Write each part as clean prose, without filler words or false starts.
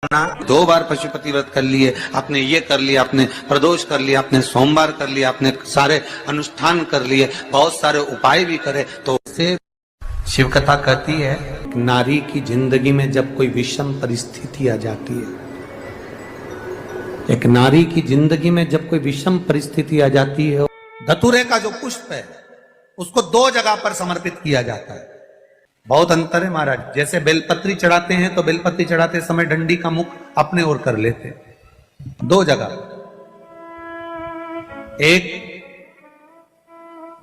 2 बार पशुपति व्रत कर लिए, आपने ये कर लिया, आपने प्रदोष कर लिया, आपने सोमवार कर लिया, आपने सारे अनुष्ठान कर लिए, बहुत सारे उपाय भी करे, तो उससे शिव कथा कहती है नारी की जिंदगी में जब कोई विषम परिस्थिति आ जाती है, एक नारी की जिंदगी में जब कोई विषम परिस्थिति आ जाती है, धतूरे का जो पुष्प है उसको 2 जगह पर समर्पित किया जाता है। बहुत अंतर है महाराज। जैसे बेलपत्री चढ़ाते हैं तो बेलपत्री चढ़ाते समय डंडी का मुख अपने ओर कर लेते, 2 जगह, एक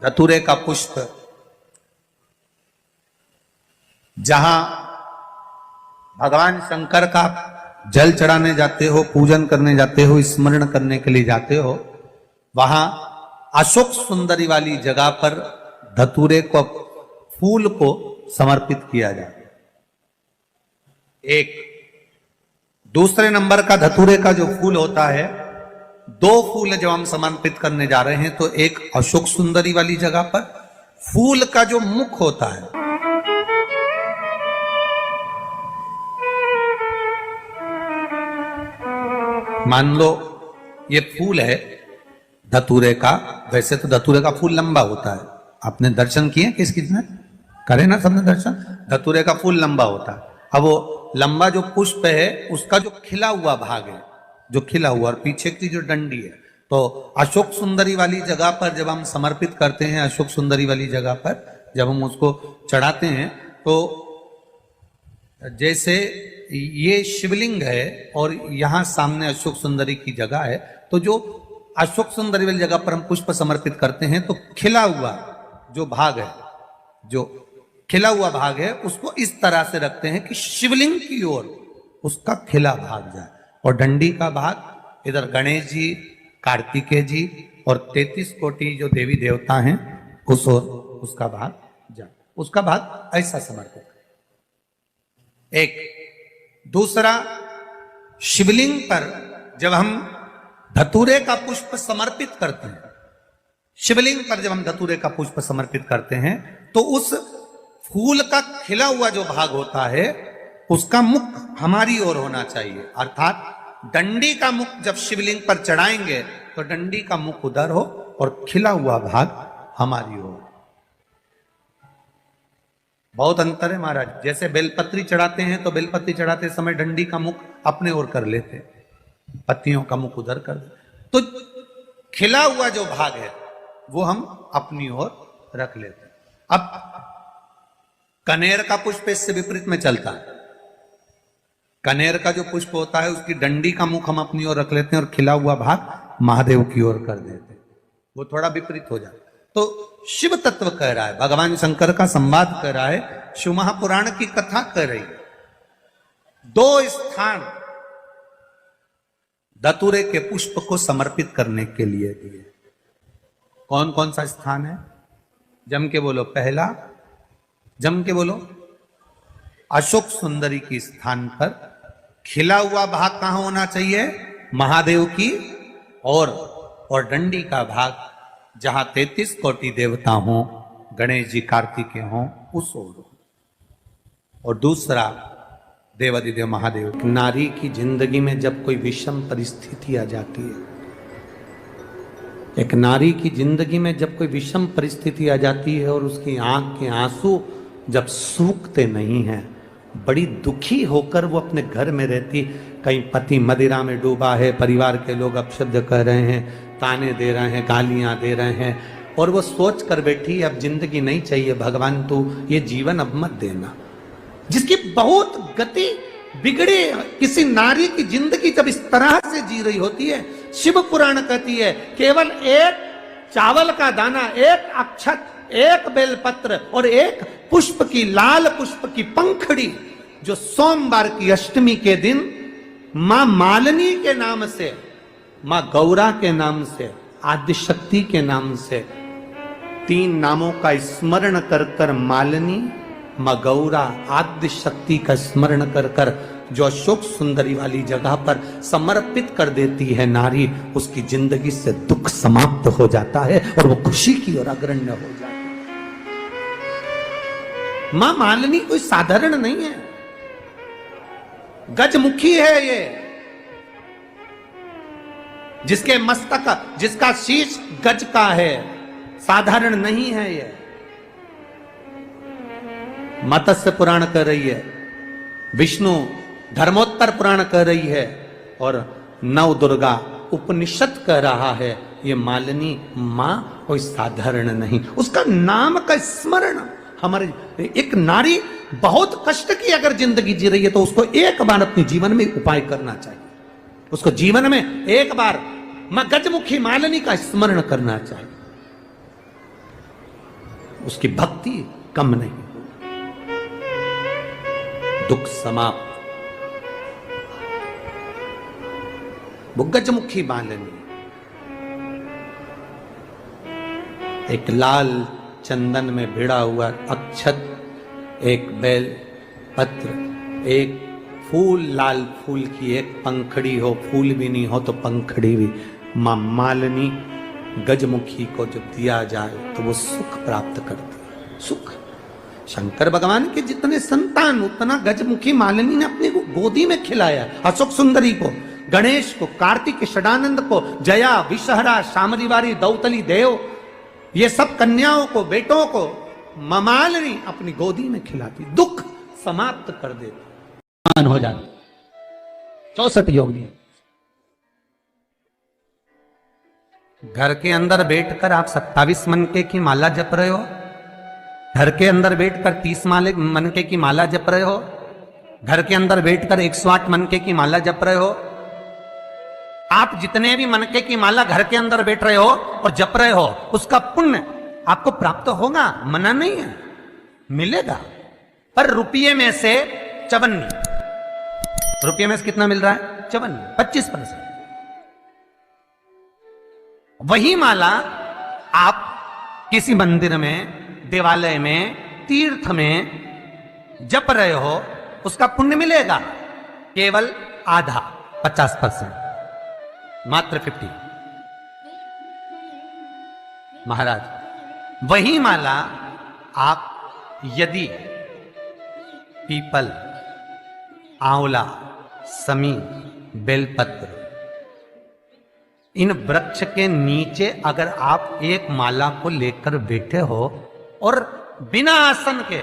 धतूरे का पुष्प जहां भगवान शंकर का जल चढ़ाने जाते हो, पूजन करने जाते हो, स्मरण करने के लिए जाते हो, वहां अशोक सुंदरी वाली जगह पर धतूरे को, फूल को समर्पित किया जाए। एक दूसरे नंबर का धतूरे का जो फूल होता है, 2 फूल जब हम समर्पित करने जा रहे हैं तो एक अशोक सुंदरी वाली जगह पर फूल का जो मुख होता है, मान लो ये फूल है धतूरे का, वैसे तो धतूरे का फूल लंबा होता है, आपने दर्शन किए किस किसने करे ना, सबने दर्शन। धतूरे का फूल लंबा होता है, अब वो लंबा जो पुष्प है उसका जो खिला हुआ भाग है, जो खिला हुआ, और पीछे की जो डंडी है, तो अशोक सुंदरी वाली जगह पर जब हम समर्पित करते हैं, अशोक सुंदरी वाली जगह पर जब हम उसको चढ़ाते हैं, तो जैसे ये शिवलिंग है और यहां सामने अशोक सुंदरी की जगह है, तो जो अशोक सुंदरी वाली जगह पर हम पुष्प समर्पित करते हैं तो खिला हुआ जो भाग है, जो खिला हुआ भाग है, उसको इस तरह से रखते हैं कि शिवलिंग की ओर उसका खिला भाग जाए, और डंडी का भाग इधर गणेश जी, कार्तिकेय जी और 33 कोटि जो देवी देवता हैं उस ओर उसका भाग जाए, उसका भाग ऐसा समर्पित करें। एक दूसरा, शिवलिंग पर जब हम धतूरे का पुष्प समर्पित करते हैं, शिवलिंग पर जब हम धतूरे का पुष्प समर्पित करते हैं तो उस फूल का खिला हुआ जो भाग होता है उसका मुख हमारी ओर होना चाहिए, अर्थात डंडी का मुख जब शिवलिंग पर चढ़ाएंगे तो डंडी का मुख उधर हो और खिला हुआ भाग हमारी ओर। बहुत अंतर है महाराज। जैसे बेलपत्री चढ़ाते हैं तो बेलपत्री चढ़ाते समय डंडी का मुख अपने ओर कर लेते, पत्तियों का मुख उधर कर देते, तो खिला हुआ जो भाग है वो हम अपनी ओर रख लेते हैं। अब कनेर का पुष्प इससे विपरीत में चलता है। कनेर का जो पुष्प होता है उसकी डंडी का मुख हम अपनी ओर रख लेते हैं और खिला हुआ भाग महादेव की ओर कर देते हैं, वो थोड़ा विपरीत हो जाता है। तो शिव तत्व कह रहा है, भगवान शंकर का संवाद कर रहा है, शिव महापुराण की कथा कर रही है। 2 स्थान धतूरे के पुष्प को समर्पित करने के लिए दिए। कौन कौन सा स्थान है? जम के बोलो। पहला, जम के बोलो, अशोक सुंदरी की स्थान पर खिला हुआ भाग कहां होना चाहिए? महादेव की और डंडी का भाग जहां 33 कोटि देवता हों, गणेश जी, कार्तिकेय हों, उस ओर। और दूसरा, देवादिदेव महादेव। नारी की जिंदगी में जब कोई विषम परिस्थिति आ जाती है, एक नारी की जिंदगी में जब कोई विषम परिस्थिति आ जाती है और उसकी आंख के आंसू जब सूखते नहीं हैं, बड़ी दुखी होकर वो अपने घर में रहती, कहीं पति मदिरा में डूबा है, परिवार के लोग अपशब्द कह रहे हैं, ताने दे रहे हैं, गालियां दे रहे हैं, और वो सोच कर बैठी अब जिंदगी नहीं चाहिए, भगवान तू ये जीवन अब मत देना। जिसकी बहुत गति बिगड़े किसी नारी की जिंदगी जब इस तरह से जी रही होती है, शिव पुराण कहती है केवल एक चावल का दाना, एक अक्षत, एक बेलपत्र और एक पुष्प की, लाल पुष्प की पंखड़ी, जो सोमवार की अष्टमी के दिन मां मालिनी के नाम से, मां गौरा के नाम से, आदिशक्ति के नाम से 3 नामों का स्मरण कर कर, मालिनी, मां गौरा, आदिशक्ति का स्मरण कर कर जो अशोक सुंदरी वाली जगह पर समर्पित कर देती है नारी, उसकी जिंदगी से दुख समाप्त हो जाता है और वो खुशी की ओर अग्रण्य हो जाती है। मां मालिनी कोई साधारण नहीं है। गजमुखी है ये, जिसके मस्तक, जिसका शीश गज का है, साधारण नहीं है ये। मत्स्य पुराण कर रही है, विष्णु धर्मोत्तर पुराण कर रही है, और नव दुर्गा उपनिषद कह रहा है ये मालिनी मां कोई साधारण नहीं। उसका नाम का स्मरण हमारे, एक नारी बहुत कष्ट की अगर जिंदगी जी रही है तो उसको एक बार अपने जीवन में उपाय करना चाहिए, उसको जीवन में एक बार मां गजमुखी मालिनी का स्मरण करना चाहिए, उसकी भक्ति कम नहीं। दुख समाप्त। वो गजमुखी मालिनी एक लाल चंदन में भिड़ा हुआ अक्षत, एक बेल पत्र, एक फूल, लाल फूल की एक पंखड़ी हो, फूल भी नहीं हो तो पंखड़ी भी, मां मालिनी गजमुखी को जब दिया जाए तो वो सुख प्राप्त करती है। सुख। शंकर भगवान के जितने संतान उतना गजमुखी मालिनी ने अपने को गोदी में खिलाया। अशोक सुंदरी को, गणेश को, कार्तिक षडानंद को, जया, विषहरा, शामरीवारी, दौतली देव, ये सब कन्याओं को, बेटों को मालिनी अपनी गोदी में खिलाती, दुख समाप्त कर देती, हो जाती। 64 योगिनी। घर के अंदर बैठकर आप 27 मनके की माला जप रहे हो, घर के अंदर बैठकर 30 मनके की माला जप रहे हो, घर के अंदर बैठकर 108 मनके की माला जप रहे हो। आप जितने भी मनके की माला घर के अंदर बैठ रहे हो और जप रहे हो, उसका पुण्य आपको प्राप्त होगा, मना नहीं है, मिलेगा। पर रुपये में से 54, रुपये में से कितना मिल रहा है? 54, 25%। वही माला आप किसी मंदिर में, देवालय में, तीर्थ में जप रहे हो, उसका पुण्य मिलेगा केवल आधा, 50%, मात्र 50। महाराज, वही माला आप यदि पीपल, आंवला, समी, बेलपत्र, इन वृक्ष के नीचे अगर आप एक माला को लेकर बैठे हो और बिना आसन के,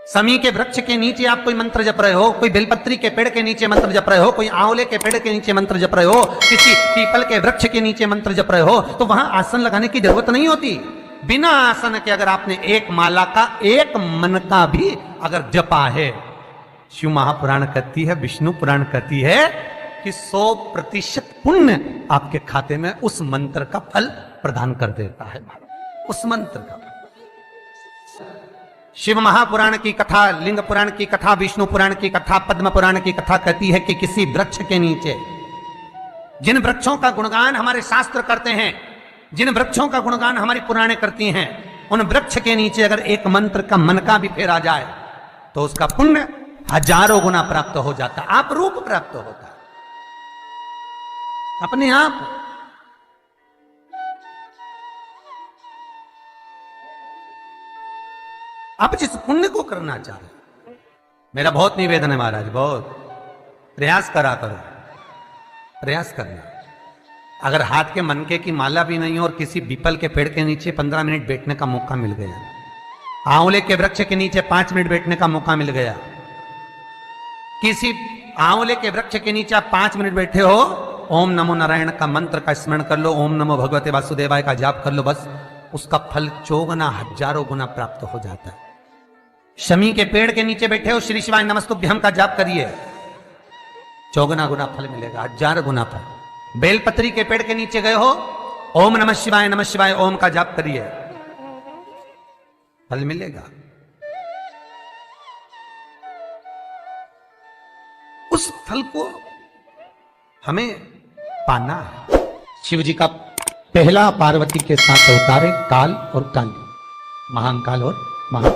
समी के वृक्ष के नीचे आप कोई मंत्र जप रहे हो, कोई बेलपत्री के पेड़ के नीचे मंत्र जप रहे हो, कोई आंवले के पेड़ के नीचे मंत्र जप रहे हो, किसी पीपल के वृक्ष के नीचे मंत्र जप रहे हो, तो वहां आसन लगाने की जरूरत नहीं होती। बिना आसन के अगर आपने एक माला का एक मन का भी अगर जपा है, शिव महापुराण कहती है, विष्णु पुराण कहती है कि 100% पुण्य आपके खाते में उस मंत्र का फल प्रदान कर देता है। उस मंत्र का, शिव महापुराण की कथा, लिंग पुराण की कथा, विष्णु पुराण की कथा, पद्म पुराण की कथा कहती है कि किसी वृक्ष के नीचे, जिन वृक्षों का गुणगान हमारे शास्त्र करते हैं, जिन वृक्षों का गुणगान हमारी पुराणे करती हैं, उन वृक्ष के नीचे अगर एक मंत्र का मन का भी फेरा जाए तो उसका पुण्य हजारों गुना प्राप्त हो जाता, आप रूप प्राप्त होता है अपने आप। आप जिस पुण्य को करना चाह रहे, मेरा बहुत निवेदन है महाराज, बहुत प्रयास करा करो, प्रयास करना। अगर हाथ के मनके की माला भी नहीं हो और किसी पीपल के पेड़ के नीचे 15 मिनट बैठने का मौका मिल गया, आंवले के वृक्ष के नीचे 5 मिनट बैठने का मौका मिल गया, किसी आंवले के वृक्ष के नीचे आप 5 मिनट बैठे हो, ओम नमो नारायण का मंत्र का स्मरण कर लो, ओम नमो भगवते वासुदेवाय का जाप कर लो, बस उसका फल 4 गुना, हजारों गुना प्राप्त हो जाता है। शमी के पेड़ के नीचे बैठे हो, श्री शिवाय नमस्तुभ्यम का जाप करिए, 4 गुना फल मिलेगा, 1000 गुना फल। बेलपत्री के पेड़ के नीचे गए हो, ओम नमः शिवाय ओम का जाप करिए, फल मिलेगा। उस फल को हमें पाना है। शिव जी का पहला पार्वती के साथ अवतार है काल और काली, महाकाल और महा